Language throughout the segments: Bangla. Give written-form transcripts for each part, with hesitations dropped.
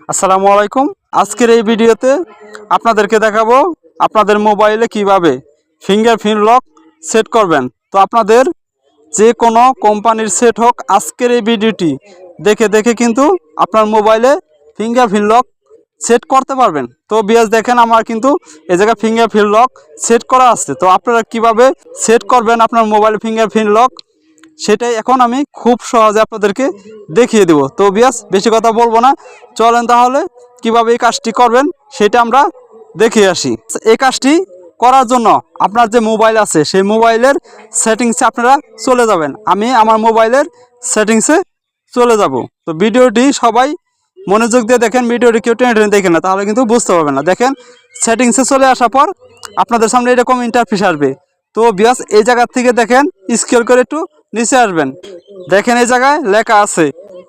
আসসালামু আলাইকুম। আজকের এই ভিডিওতে আপনাদেরকে দেখাবো আপনাদের মোবাইলে কিভাবে ফিঙ্গারপ্রিন্ট লক সেট করবেন। তো আপনাদের যে কোনো কোম্পানির সেট হোক, আজকের এই ভিডিওটি দেখে দেখে কিন্তু আপনার মোবাইলে ফিঙ্গারপ্রিন্ট লক সেট করতে পারবেন। তো বিয়াস দেখেন, আমার কিন্তু এই জায়গায় ফিঙ্গারপ্রিন্ট লক সেট করা আছে। তো আপনারা কিভাবে সেট করবেন আপনার মোবাইলে ফিঙ্গারপ্রিন্ট লক, সেটাই এখন আমি খুব সহজে আপনাদেরকে দেখিয়ে দেব। তো বিয়াস বেশি কথা বলবো না, চলেন তাহলে কিভাবে এই কাজটি করবেন সেটা আমরা দেখিয়ে আসি। এই কাজটি করার জন্য আপনার যে মোবাইল আছে সেই মোবাইলের সেটিংসে আপনারা চলে যাবেন। আমি আমার মোবাইলের সেটিংসে চলে যাব। তো ভিডিওটি সবাই মনোযোগ দিয়ে দেখেন, ভিডিওটি কেউ টেনে টেনে দেখেন না, তাহলে কিন্তু বুঝতে পারবেন না। দেখেন, সেটিংসে চলে আসার পর আপনাদের সামনে এরকম ইন্টারফেস আসবে। তো বিয়াস এই জায়গা থেকে দেখেন স্ক্রল করে একটু নিচে আসবেন। দেখেন এই জায়গায় লেখা আছে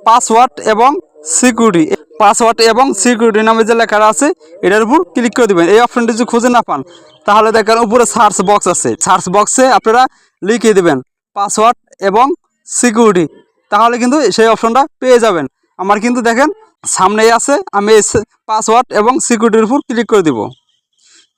পাসওয়ার্ড এবং সিকিউরিটি। পাসওয়ার্ড এবং সিকিউরিটি নামে যে লেখা আছে এটার উপর ক্লিক করে দিবেন। এই অপশনটি যদি খুঁজে না পান তাহলে দেখেন উপরে সার্চ বক্স আছে, সার্চ বক্সে আপনারা লিখে দিবেন পাসওয়ার্ড এবং সিকিউরিটি, তাহলে কিন্তু সেই অপশনটা পেয়ে যাবেন। আমার কিন্তু দেখেন সামনেই আছে, আমি পাসওয়ার্ড এবং সিকিউরিটির উপর ক্লিক করে দিব।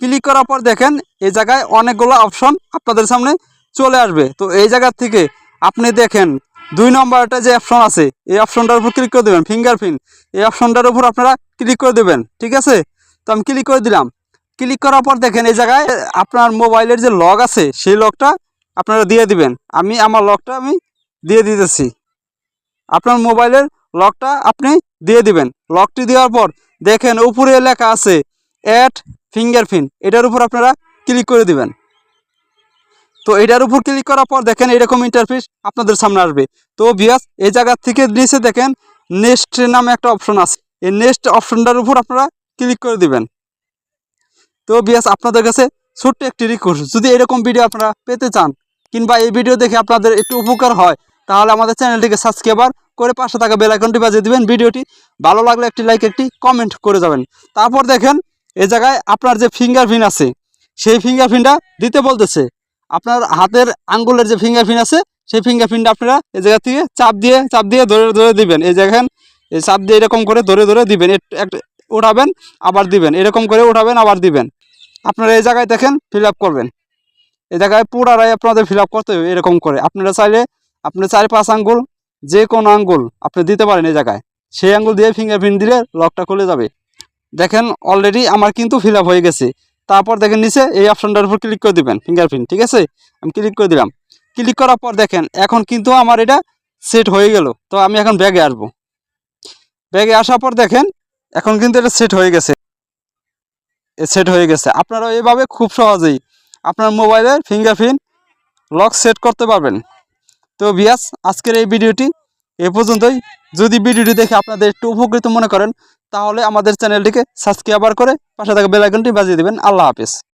ক্লিক করার পর দেখেন এই জায়গায় অনেকগুলো অপশন আপনাদের সামনে চলে আসবে। তো এই জায়গা থেকে আপনি দেখেন 2 নম্বরটা যে অপশন আছে এই অপশনটার উপর ক্লিক করে দেবেন, ফিঙ্গারপ্রিন্ট। এই অপশনটার উপর আপনারা ক্লিক করে দেবেন, ঠিক আছে? তো আমি ক্লিক করে দিলাম। ক্লিক করার পর দেখেন এই জায়গায় আপনার মোবাইলের যে লক আছে সেই লকটা আপনারা দিয়ে দিবেন। আমি আমার লকটা দিয়ে দিতেছি। আপনার মোবাইলের লকটা আপনি দিয়ে দিবেন। লকটি দেওয়ার পর দেখেন উপরে লেখা আছে অ্যাড ফিঙ্গারপ্রিন্ট, এটার উপর আপনারা ক্লিক করে দিবেন। তো এটার উপর ক্লিক করার পর দেখেন এরকম ইন্টারফেস আপনাদের সামনে আসবে। তো ভিউয়ার্স এই জায়গা থেকে নিচে দেখেন নেক্সট নামে একটা অপশন আছে, এই নেক্সট অপশনটার উপর আপনারা ক্লিক করে দিবেন। তো ভিউয়ার্স আপনাদের কাছে ছোট্ট একটি রিকোয়েস্ট, যদি এরকম ভিডিও আপনারা পেতে চান কিংবা এই ভিডিও দেখে আপনাদের একটু উপকার হয় তাহলে আমাদের চ্যানেলটিকে সাবস্ক্রাইব করে পাশে থাকা বেল আইকনটি বাজিয়ে দিবেন। ভিডিওটি ভালো লাগলে একটি লাইক, একটি কমেন্ট করে যাবেন। তারপর দেখেন এই জায়গায় আপনার যে ফিঙ্গারপ্রিন্ট আছে সেই ফিঙ্গারপ্রিন্টটা দিতে বলতেছে। আপনার হাতের আঙ্গুলের যে ফিঙ্গারপ্রিন্ট আছে সেই ফিঙ্গারপ্রিন্টটা আপনারা এই জায়গা থেকে চাপ দিয়ে ধরে ধরে দিবেন। এই দেখেন এই চাপ দিয়ে এরকম করে ধরে ধরে দিবেন, উঠাবেন আবার দিবেন, এরকম করে উঠাবেন আবার দিবেন। আপনারা এই জায়গায় দেখেন ফিল আপ করবেন। এই জায়গায় পুরাটাই আপনাদের ফিল আপ করতে হবে এরকম করে। আপনারা চাইলে আপনি 4-5 আঙ্গুল যে কোনো আঙ্গুল আপনি দিতে পারেন এই জায়গায়, সেই আঙ্গুল দিয়ে ফিঙ্গারপ্রিন্ট দিলে লকটা খুলে যাবে। দেখেন অলরেডি আমার কিন্তু ফিল আপ হয়ে গেছে। তারপর দেখেন নিচে এই অপশনটার উপর ক্লিক করে দিবেন, ফিঙ্গারপ্রিন্ট, ঠিক আছে? আমি ক্লিক করে দিলাম। ক্লিক করার পর দেখেন এখন কিন্তু আমার এটা সেট হয়ে গেল। তো আমি এখন ব্যাগে আসবো। ব্যাগে আসার পর দেখেন এখন কিন্তু এটা সেট হয়ে গেছে। আপনারা এইভাবে খুব সহজেই আপনার মোবাইলের ফিঙ্গারপ্রিন্ট লক সেট করতে পারবেন। তো ভিউয়ার্স আজকের এই ভিডিওটি এ পর্যন্তই। যদি ভিডিওটি দেখে আপনাদের একটু উপকৃত মনে করেন তাহলে আমাদের চ্যানেলটিকে সাবস্ক্রাইব করে পাশে থাকা বেল আইকনটি বাজিয়ে দিবেন। আল্লাহ হাফেজ।